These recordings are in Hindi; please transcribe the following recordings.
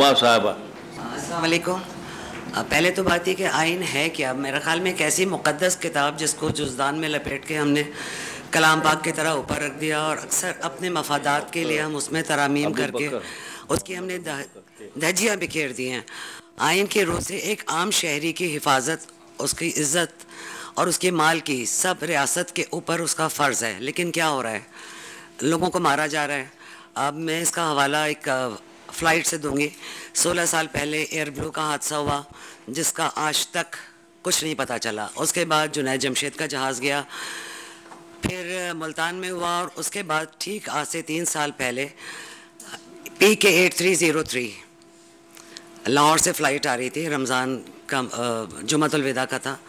हुमा साहबा। अस्सलाम वालेकुम। पहले तो बात ये कि आइन है क्या, मेरा ख्याल में एक ऐसी मुक़द्दस किताब जिसको जुज़दान में लपेट के हमने कलाम पाक की तरह ऊपर रख दिया और अक्सर अपने मफादात के लिए हम उसमें तरामीम करके उसकी हमने धज्जियाँ बिखेर दी हैं। आइन के रूह से एक आम शहरी की हिफाजत, उसकी इज़्ज़त और उसके माल की सब रियासत के ऊपर उसका फ़र्ज़ है। लेकिन क्या हो रहा है, लोगों को मारा जा रहा है। अब मैं इसका हवाला एक फ़्लाइट से दूंगी। 16 साल पहले एयर ब्लू का हादसा हुआ जिसका आज तक कुछ नहीं पता चला। उसके बाद जुनैद जमशेद का जहाज़ गया, फिर मुल्तान में हुआ और उसके बाद ठीक आज से 3 साल पहले PK 8303 लाहौर से फ़्लाइट आ रही थी, रमज़ान का जुमातुल विदा का था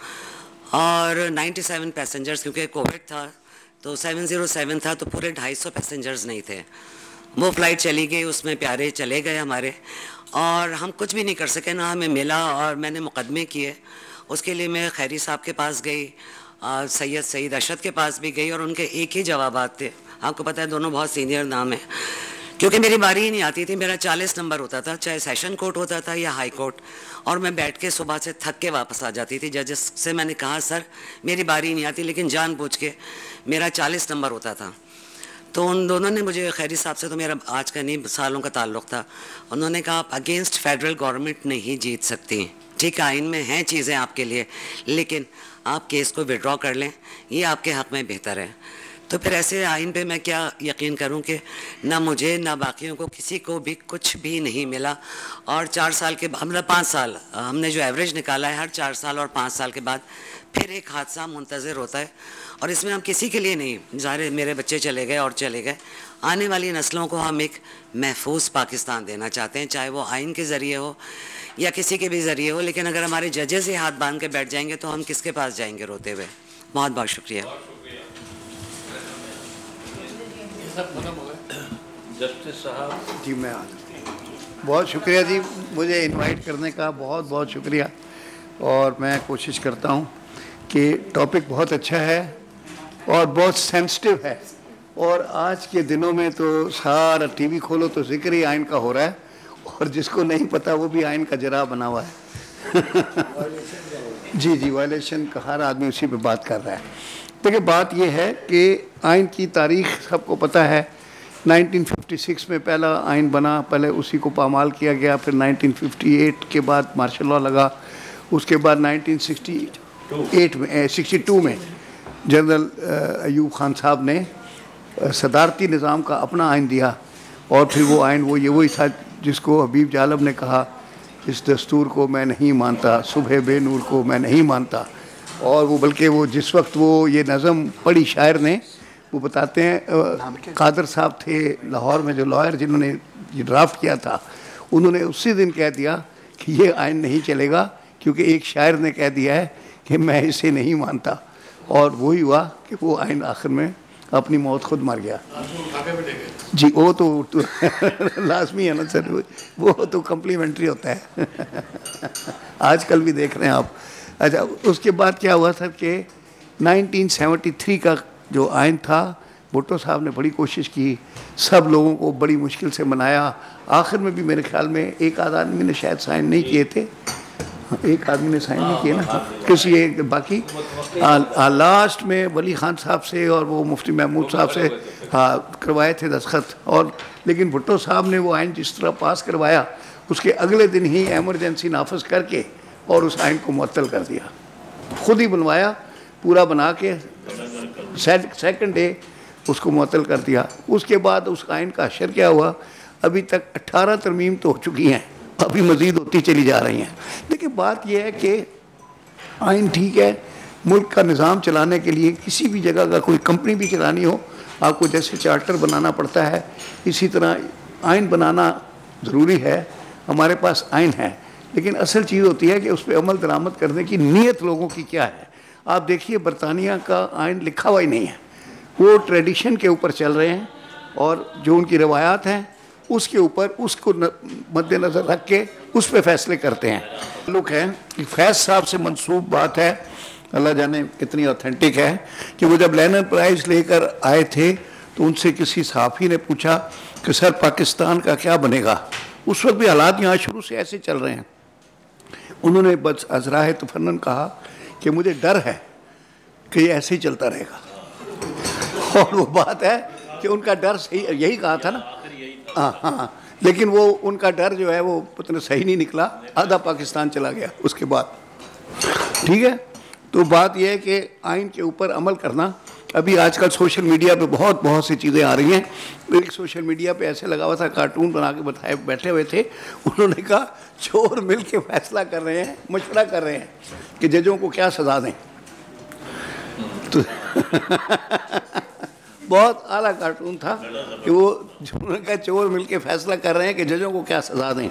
और 97 पैसेंजर्स, क्योंकि कोविड था तो 707 था तो पूरे 250 पैसेंजर्स नहीं थे। वो फ़्लाइट चली गई, उसमें प्यारे चले गए हमारे और हम कुछ भी नहीं कर सके, ना हमें मिला। और मैंने मुकदमे किए, उसके लिए मैं खैरी साहब के पास गई, सईद अशद के पास भी गई और उनके एक ही जवाबात थे। आपको पता है दोनों बहुत सीनियर नाम है, क्योंकि मेरी बारी ही नहीं आती थी। मेरा 40 नंबर होता था, चाहे सेशन कोर्ट होता था या हाई कोर्ट, और मैं बैठ के सुबह से थक के वापस आ जाती थी। जजेस से मैंने कहा सर मेरी बारी ही नहीं आती, लेकिन जानबूझ के मेरा 40 नंबर होता था। तो उन दोनों ने मुझे, खैरी साहब से तो मेरा आज का नहीं सालों का ताल्लुक़ था, उन्होंने कहा आप अगेंस्ट फेडरल गवर्नमेंट नहीं जीत सकती। ठीक है, आइन में हैं चीज़ें आपके लिए, लेकिन आप केस को विड्रॉ कर लें, ये आपके हक़ में बेहतर है। तो फिर ऐसे आइन पे मैं क्या यकीन करूं कि ना मुझे ना बाकियों को किसी को भी कुछ भी नहीं मिला। और 4 साल के बाद, मतलब 5 साल हमने जो एवरेज निकाला है, हर 4 साल और 5 साल के बाद फिर एक हादसा मुंतज़िर होता है। और इसमें हम किसी के लिए नहीं, ज़ाहिर मेरे बच्चे चले गए और चले गए, आने वाली नस्लों को हम एक महफूज पाकिस्तान देना चाहते हैं, चाहे वो आइन के ज़रिए हो या किसी के भी ज़रिए हो। लेकिन अगर हमारे जजेस ही हाथ बांध के बैठ जाएंगे तो हम किसके पास जाएंगे रोते हुए। बहुत बहुत शुक्रिया। जस्टिस साहब जी, मैं बहुत शुक्रिया जी, मुझे इनवाइट करने का बहुत बहुत शुक्रिया। और मैं कोशिश करता हूँ कि टॉपिक बहुत अच्छा है और बहुत सेंसिटिव है, और आज के दिनों में तो सारा टीवी खोलो तो जिक्र ही आइन का हो रहा है, और जिसको नहीं पता वो भी आइन का जरा बना हुआ है। जी जी, वायलेशन का हर आदमी उसी पे बात कर रहा है। देखिए, बात यह है कि आइन की तारीख सबको पता है। 1956 में पहला आइन बना, पहले उसी को पामाल किया गया, फिर 1958 के बाद मार्शल लॉ लगा, उसके बाद 1962 में जनरल अयूब खान साहब ने सदारती निज़ाम का अपना आइन दिया। और फिर वो आइन वही था जिसको हबीब जालब ने कहा, इस दस्तूर को मैं नहीं मानता, सुबह बेनूर को मैं नहीं मानता। और वो बल्कि वो जिस वक्त वो ये नज़म पढ़ी शायर ने, वो बताते हैं कादर साहब थे लाहौर में जो लॉयर जिन्होंने ये ड्राफ्ट किया था, उन्होंने उसी दिन कह दिया कि ये आइन नहीं चलेगा, क्योंकि एक शायर ने कह दिया है कि मैं इसे नहीं मानता। और वही हुआ कि वो आइन आखिर में अपनी मौत खुद मर गया। जी, वो तो लाजमी है ना सर, वो तो कम्प्लीमेंट्री होता है। आजकल भी देख रहे हैं आप। अच्छा, उसके बाद क्या हुआ सर कि 1973 का जो आइन था, भुट्टो साहब ने बड़ी कोशिश की, सब लोगों को बड़ी मुश्किल से मनाया। आखिर में भी मेरे ख्याल में एक आध आदमी ने शायद साइन नहीं किए थे, एक आदमी ने साइन नहीं किए ना, किसी एक, बाकी लास्ट में वली खान साहब से और वो मुफ्ती महमूद साहब से करवाए थे दस्तखत। और लेकिन भुट्टो साहब ने वो आइन जिस तरह पास करवाया, उसके अगले दिन ही एमरजेंसी नाफज करके और उस आइन को मुअत्तल कर दिया। खुद ही बनवाया, पूरा बना के सेकंड डे उसको मुअत्तल कर दिया। उसके बाद उस आइन का असर क्या हुआ, अभी तक 18 तरमीम तो हो चुकी हैं, अभी मज़ीद होती चली जा रही हैं। देखिए, बात यह है कि आइन ठीक है, मुल्क का निज़ाम चलाने के लिए किसी भी जगह का कोई कंपनी भी चलानी हो, आपको जैसे चार्टर बनाना पड़ता है, इसी तरह आइन बनाना ज़रूरी है। हमारे पास आइन है, लेकिन असल चीज़ होती है कि उस पर अमल दरामद करने की नीयत लोगों की क्या है। आप देखिए, बरतानिया का आइन लिखा हुआ ही नहीं है, वो ट्रेडिशन के ऊपर चल रहे हैं और जो उनकी रवायात हैं उसके ऊपर, उसको मद्देनज़र रख के उस पर फैसले करते हैं। लोग हैं कि फैज़ साहब से मंसूब बात है, अल्लाह जाने कितनी ऑथेंटिक है, कि वो जब लेनर प्राइज़ लेकर आए थे तो उनसे किसी सहाफ़ी ने पूछा कि सर पाकिस्तान का क्या बनेगा। उस वक्त भी हालात यहाँ शुरू से ऐसे चल रहे हैं। उन्होंने बस अजराह तफन्नन कहा कि मुझे डर है कि ये ऐसे ही चलता रहेगा। और वो बात है कि उनका डर सही, यही कहा था ना, हाँ हाँ, लेकिन वो उनका डर जो है वो उतना सही नहीं निकला, आधा पाकिस्तान चला गया उसके बाद। ठीक है, तो बात यह है कि आइन के ऊपर अमल करना। अभी आजकल सोशल मीडिया पे बहुत सी चीज़ें आ रही हैं। एक सोशल मीडिया पे ऐसे लगा हुआ था, कार्टून बना के बताए बैठे हुए थे, उन्होंने कहा चोर मिल के फैसला कर रहे हैं, मशवरा कर रहे हैं कि जजों को क्या सज़ा दें। तो बहुत आला कार्टून था कि वो उन्होंने कहा चोर मिल के फैसला कर रहे हैं कि जजों को क्या सज़ा दें।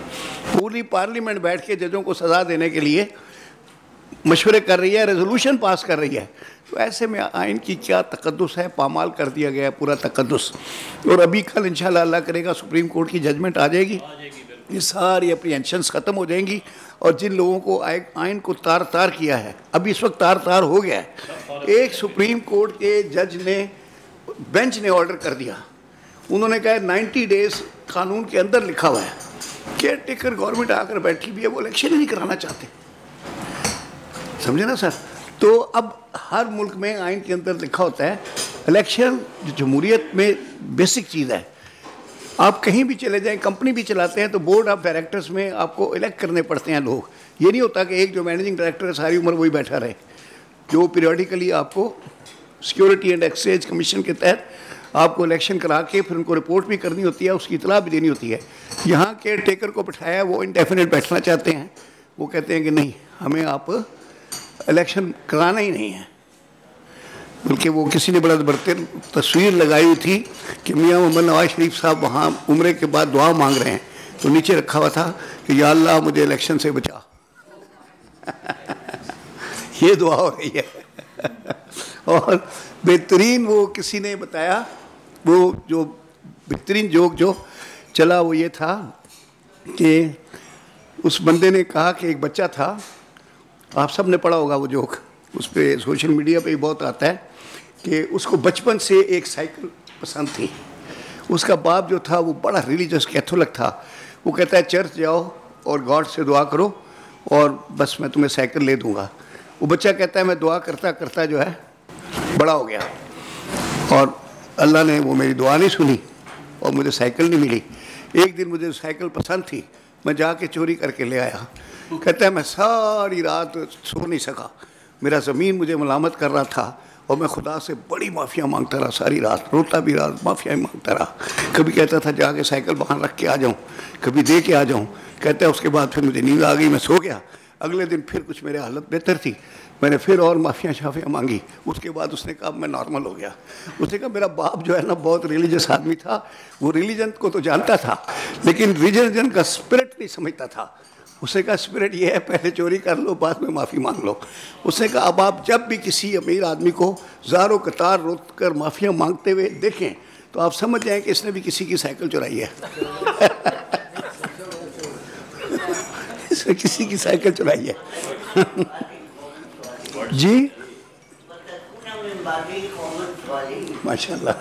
पूरी पार्लियामेंट बैठ के जजों को सज़ा देने के लिए मशवरे कर रही है, रेजोल्यूशन पास कर रही है। तो ऐसे में आइन की क्या तकद्दुस है, पामाल कर दिया गया है पूरा तकद्दुस। और अभी कल इंशाल्लाह अल्लाह करेगा सुप्रीम कोर्ट की जजमेंट आ जाएगी, ये सारी अप्रीहेंशंस ख़त्म हो जाएंगी। और जिन लोगों को आइन को तार तार किया है, अभी इस वक्त तार तार हो गया है। एक सुप्रीम कोर्ट के जज ने, बेंच ने ऑर्डर कर दिया, उन्होंने कहा 90 डेज कानून के अंदर लिखा हुआ है, केयर टेकर गवर्नमेंट आकर बैठी भी है, वो इलेक्शन ही नहीं कराना चाहते। समझे ना सर? तो अब हर मुल्क में आइन के अंदर लिखा होता है इलेक्शन जमहूरियत में बेसिक चीज़ है। आप कहीं भी चले जाएं, कंपनी भी चलाते हैं तो बोर्ड ऑफ डायरेक्टर्स में आपको इलेक्ट करने पड़ते हैं लोग। ये नहीं होता कि एक जो मैनेजिंग डायरेक्टर है सारी उम्र वही बैठा रहे, जो पीरियडिकली आपको सिक्योरिटी एंड एक्सचेंज कमीशन के तहत आपको इलेक्शन करा के फिर उनको रिपोर्ट भी करनी होती है, उसकी इतला भी देनी होती है। यहाँ केयर टेकर को बिठाया, वो इंडेफिनिट बैठना चाहते हैं, वो कहते हैं कि नहीं, हमें आप इलेक्शन कराना ही नहीं है। बल्कि वो किसी ने बड़ा बरतर तस्वीर लगाई हुई थी कि मियाँ मोहम्मद नवाज शरीफ साहब वहाँ उम्रे के बाद दुआ मांग रहे हैं, तो नीचे रखा हुआ था कि या अल्लाह मुझे इलेक्शन से बचा। ये दुआ हो रही है। और बेहतरीन वो किसी ने बताया, वो जो बेहतरीन जोक जो चला वो ये था कि उस बंदे ने कहा कि एक बच्चा था, आप सब ने पढ़ा होगा वो जोक, उस पर सोशल मीडिया पे भी बहुत आता है, कि उसको बचपन से एक साइकिल पसंद थी। उसका बाप जो था वो बड़ा रिलीजियस कैथोलिक था, वो कहता है चर्च जाओ और गॉड से दुआ करो और बस मैं तुम्हें साइकिल ले दूंगा। वो बच्चा कहता है मैं दुआ करता करता जो है बड़ा हो गया और अल्लाह ने वो मेरी दुआ नहीं सुनी और मुझे साइकिल नहीं मिली। एक दिन मुझे साइकिल पसंद थी, मैं जाके चोरी करके ले आया। कहता है मैं सारी रात सो नहीं सका, मेरा ज़मीन मुझे मलामत कर रहा था और मैं खुदा से बड़ी माफ़िया मांगता रहा, सारी रात रोता भी रहा, माफ़िया मांगता रहा। कभी कहता था जाके साइकिल बाहर रख के आ जाऊँ, कभी दे के आ जाऊँ। कहता है उसके बाद फिर मुझे नींद आ गई, मैं सो गया। अगले दिन फिर कुछ मेरी हालत बेहतर थी, मैंने फिर और माफ़िया शाफिया मांगी। उसके बाद उसने कहा मैं नॉर्मल हो गया। उसने कहा मेरा बाप जो है ना बहुत रिलीजियस आदमी था, वो रिलीजन को तो जानता था लेकिन रिलीजन का स्पिरिट नहीं समझता था। उसने कहा स्पिरिट ये है पहले चोरी कर लो बाद में माफ़ी मांग लो। उसने कहा अब आप जब भी किसी अमीर आदमी को ज़ारो कतार रोक कर माफ़िया मांगते हुए देखें तो आप समझ जाएं कि इसने भी किसी की साइकिल चुराई है। इसने किसी की साइकिल चुराई है। जी माशाल्लाह,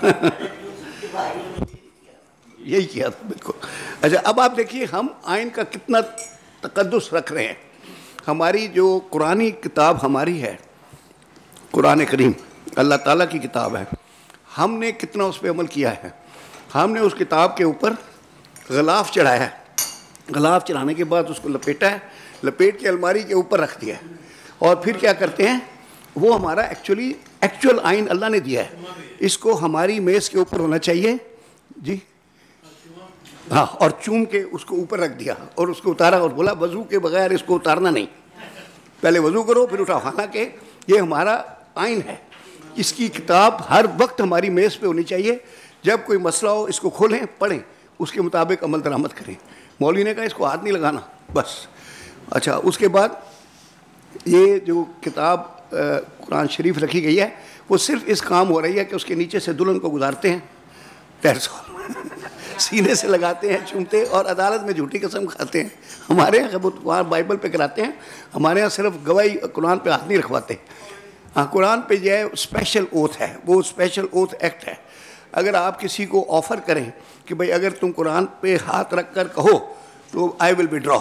यही किया था बिल्कुल। अच्छा अब आप देखिए हम आइन का कितना तकद्दुस रख रहे हैं। हमारी जो कुरानी किताब हमारी है, कुरान करीम अल्लाह ताला की किताब है, हमने कितना उस पर अमल किया है। हमने उस किताब के ऊपर ग़िलाफ़ चढ़ाया है, ग़िलाफ़ चढ़ाने के बाद उसको लपेटा है, लपेट के अलमारी के ऊपर रख दिया है। और फिर क्या करते हैं, वो हमारा एक्चुअल आइन अल्लाह ने दिया है, इसको हमारी मेज़ के ऊपर होना चाहिए जी। हाँ, और चूम के उसको ऊपर रख दिया और उसको उतारा और बोला वज़ू के बगैर इसको उतारना नहीं, पहले वज़ू करो फिर उठाओ। हालांकि ये हमारा आइन है, इसकी किताब हर वक्त हमारी मेज़ पे होनी चाहिए। जब कोई मसला हो इसको खोलें, पढ़ें, उसके मुताबिक अमल दरामद करें। मौलवी ने कहा इसको हाथ नहीं लगाना बस। अच्छा उसके बाद ये जो किताब कुरान शरीफ रखी गई है वो सिर्फ इस काम हो रही है कि उसके नीचे से दुल्हन को गुजारते हैं, सीने से लगाते हैं, चूमते और अदालत में झूठी कसम खाते हैं। हमारे यहाँ वहाँ बाइबल पे कराते हैं, हमारे यहाँ सिर्फ गवाही कुरान पे हाथ नहीं रखवाते। हाँ कुरान पे जो है स्पेशल ओथ है, वो स्पेशल ओथ एक्ट है। अगर आप किसी को ऑफ़र करें कि भाई अगर तुम कुरान पे हाथ रख कर कहो तो आई विल विड्रॉ।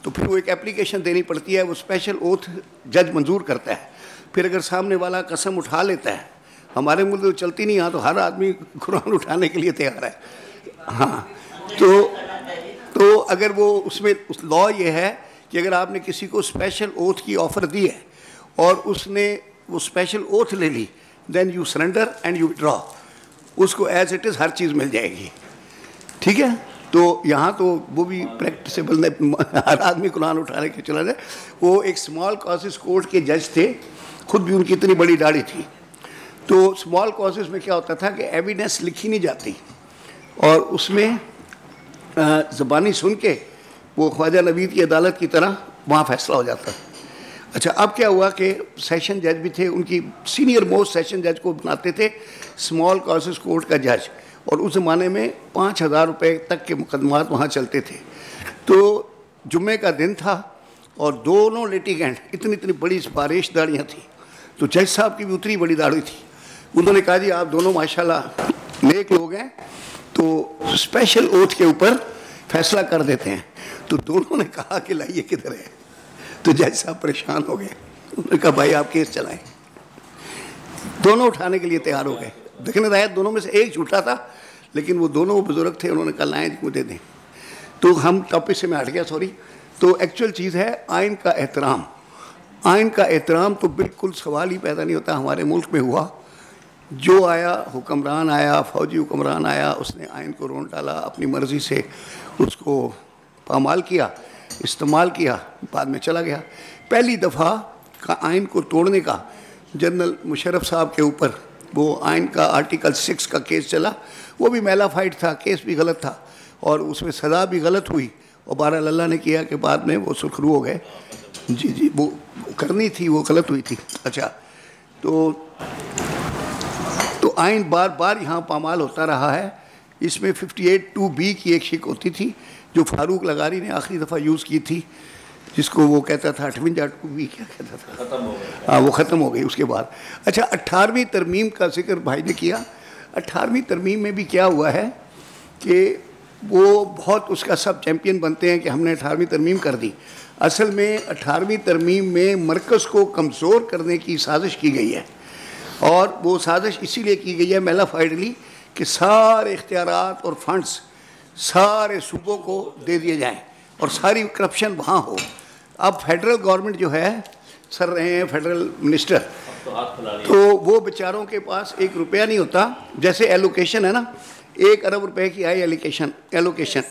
तो फिर वो एक एप्लीकेशन देनी पड़ती है, वो स्पेशल ओथ जज मंजूर करता है। फिर अगर सामने वाला कसम उठा लेता है, हमारे मुल्क तो चलती नहीं, यहाँ तो हर आदमी कुरान उठाने के लिए तैयार है। हाँ, तो अगर वो उसमें उस लॉ ये है कि अगर आपने किसी को स्पेशल ओथ की ऑफ़र दी है और उसने वो स्पेशल ओथ ले ली, then you surrender and you withdraw, उसको एज इट इज़ हर चीज़ मिल जाएगी। ठीक है, तो यहाँ तो वो भी प्रैक्टिसेबल नहीं, हर आदमी कुरान उठाने के चला जाए। वो एक स्मॉल कॉसेस कोर्ट के जज थे, खुद भी उनकी इतनी बड़ी दाढ़ी थी। तो स्मॉल कॉसेस में क्या होता था कि एविडेंस लिखी नहीं जाती और उसमें ज़बानी सुन के वो ख्वाजा नवीद की अदालत की तरह वहाँ फैसला हो जाता। अच्छा, अब क्या हुआ कि सेशन जज भी थे, उनकी सीनियर मोस्ट सेशन जज को बनाते थे स्मॉल कॉसेस कोर्ट का जज, और उस ज़माने में 5,000 रुपये तक के मुकदमात वहाँ चलते थे। तो जुम्मे का दिन था और दोनों लिटिगेंट, इतनी इतनी बड़ी बारिश दाढ़ियाँ थी, तो जज साहब की भी उतनी बड़ी दाढ़ी थी। उन्होंने कहा जी आप दोनों माशाल्लाह नेक लोग हैं, तो स्पेशल ओथ के ऊपर फैसला कर देते हैं। तो दोनों ने कहा कि लाइए किधर है। तो जज साहब परेशान हो गए, उन्होंने कहा भाई आप केस चलाएं। दोनों उठाने के लिए तैयार हो गए। देखने आया दोनों में से एक झूठा था, लेकिन वो दोनों बुजुर्ग थे, उन्होंने कहा लाएं मुझे दें। तो हम टॉपिक से मैं हट गया, सॉरी। तो एक्चुअल चीज़ है आइन का एहतराम। आइन का एहतराम तो बिल्कुल सवाल ही पैदा नहीं होता। हमारे मुल्क में हुआ, जो आया हुक्मरान आया, फौजी हुक्मरान आया, उसने आइन को रोन डाला, अपनी मर्ज़ी से उसको पामाल किया, इस्तेमाल किया, बाद में चला गया। पहली दफ़ा का आइन को तोड़ने का जनरल मुशर्रफ साहब के ऊपर वो आइन का आर्टिकल 6 का केस चला। वो भी मेला फाइट था, केस भी गलत था और उसमें सज़ा भी गलत हुई, और बहरहाल अल्लाह ने किया कि बाद में वो सुरखरू हो गए। जी, वो करनी थी, वो गलत हुई थी। अच्छा, तो आइन बार बार यहाँ पामाल होता रहा है। इसमें 58(2)(b) की एक शिक होती थी जो फारूक लगारी ने आखिरी दफ़ा यूज़ की थी, जिसको वो कहता था 58(2)(b) क्या कहता था, ख़त्म हो गया। हाँ, वो ख़त्म हो गई उसके बाद। अच्छा, 18वीं तरमीम का जिक्र भाई ने किया। 18वीं तरमीम में भी क्या हुआ है कि वो बहुत उसका सब चैम्पियन बनते हैं कि हमने 18वीं तरमीम कर दी। असल में 18वीं तरमीम में मरकज़ को कमज़ोर करने की साजिश की गई है, और वो साजिश इसीलिए की गई है मेला फाइडली कि सारे इख्तियारात और फंड्स सारे सूबों को दे दिए जाएं और सारी करप्शन वहाँ हो। अब फेडरल गवर्नमेंट जो है, सर रहे हैं फेडरल मिनिस्टर, तो वो बेचारों के पास 1 रुपया नहीं होता। जैसे एलोकेशन है ना, 1 अरब रुपए की आई एलोकेशन,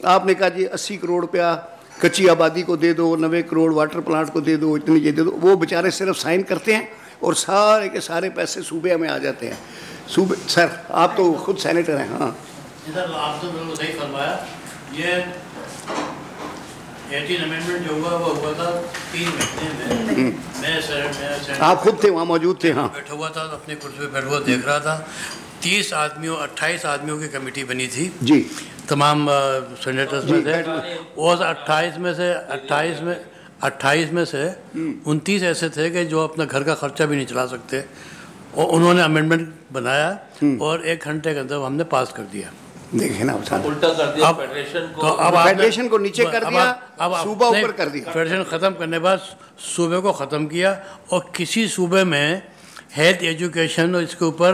आपने कहा जी 80 करोड़ रुपया कच्ची आबादी को दे दो, 90 करोड़ वाटर प्लांट को दे दो, इतनी ये दे दो। वो बेचारे सिर्फ साइन करते हैं और सारे के सारे पैसे सूबे में आ जाते हैं। सूबे, सर आप तो खुद सेनेटर हैं। हाँ, इधर आप तो बिल्कुल सही फरमाया। ये 18 अमेंडमेंट जो हुआ वो हुआ था 3 महीने में। मैं आप खुद थे वहाँ, मौजूद थे। हाँ, बैठा हुआ था, अपने कुर्सी पे बैठा हुआ देख रहा था। 28 आदमियों की कमेटी बनी थी जी, तमाम सेनेटर्स में थे। और 28 में से 29 ऐसे थे कि जो अपना घर का खर्चा भी नहीं चला सकते, और उन्होंने अमेंडमेंट बनाया और 1 घंटे के अंदर हमने पास कर दिया। देखे ना, उल्टा कर दिया फेडरेशन को। तो अब फेडरेशन को नीचे कर दिया, अब सूबा ऊपर कर दिया। फेडरेशन ख़त्म करने के बाद सूबे को ख़त्म किया, और किसी सूबे में हेल्थ एजुकेशन और इसके ऊपर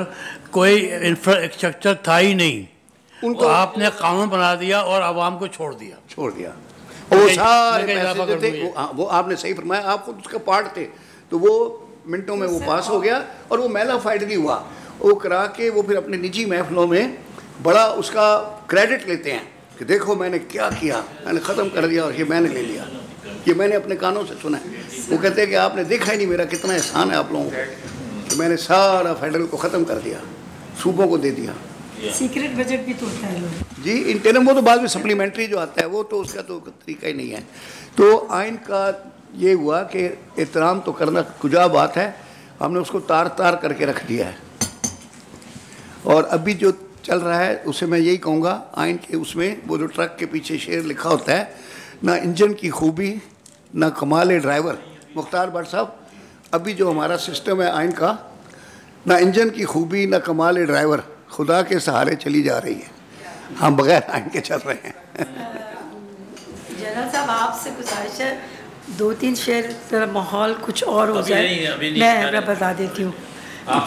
कोई इंफ्रास्ट्रक्चर था ही नहीं। उनको तो आपने कानून बना दिया और आवाम को छोड़ दिया। और वो सारे पैसे जो थे वो आपने सही फरमाया, आप खुद उसका पार्ट थे, तो वो मिनटों में वो पास हो गया और वो मेला फाइट नहीं हुआ। वो करा के वो फिर अपने निजी महफिलों में बड़ा उसका क्रेडिट लेते हैं कि देखो मैंने क्या किया, मैंने ख़त्म कर दिया और ये मैंने ले लिया, ये मैंने अपने कानों से सुना है। वो कहते हैं कि आपने देखा ही नहीं मेरा कितना एहसान है आप लोगों को कि मैंने सारा फेडरल को ख़त्म कर दिया, सूबों को दे दिया। सीक्रेट बजट भी तो होता है लोग जी, इंटरम वो तो बाद में सप्लीमेंट्री जो आता है वो तो उसका तो तरीका ही नहीं है। तो आइन का ये हुआ कि एहतराम तो करना कुजा बात है, हमने उसको तार तार करके रख दिया है। और अभी जो चल रहा है उसे मैं यही कहूँगा, आइन के उसमें वो जो ट्रक के पीछे शेर लिखा होता है, ना इंजन की खूबी ना कमाल ड्राइवर। मुख्तार भट्ट साहब, अभी जो हमारा सिस्टम है आइन का, ना इंजन की खूबी ना कमाल ड्राइवर, खुदा के सहारे चली जा रही है। हम बगैर आइन के चल रहे हैं। जनरल साहब आपसे गुजारिश है 2-3 शेर जरा माहौल कुछ और हो जाए, मैं बता देती हूँ।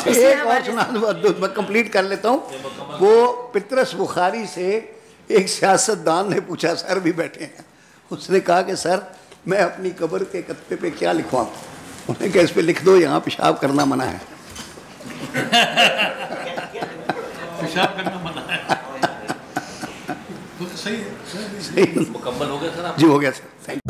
एक और सुना दो, मैं कंप्लीट कर लेता हूँ। वो पितरस बुखारी से एक सियासतदान ने पूछा, सर भी बैठे हैं, उसने कहा कि सर मैं अपनी कब्र के कत्ते पे क्या लिखवाऊँ? उन्होंने कहा इस पे लिख दो यहाँ पेशाब करना मना है। पेशाब करना मना है। तो सही मुकम्मल हो गया सर? जी हो गया सर, थैंक यू।